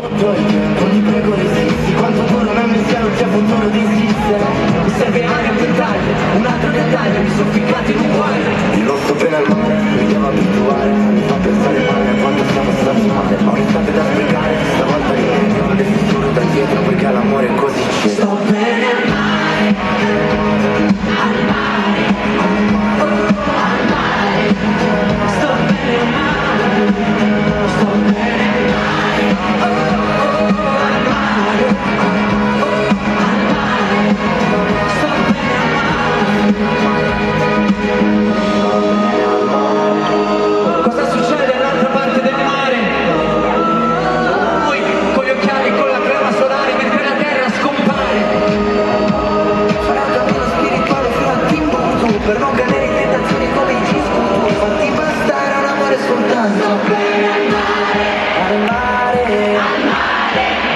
Ti prego resisti, quanto dura una messa non c'è futuro di esistere. Mi serve aria per taglio, un altro dettaglio, mi sono ficcato in un guaio. Il rosso pena al mare, mi devo abituare, mi fa pensare male a quando siamo stati male. Ho un'estate da spiegare,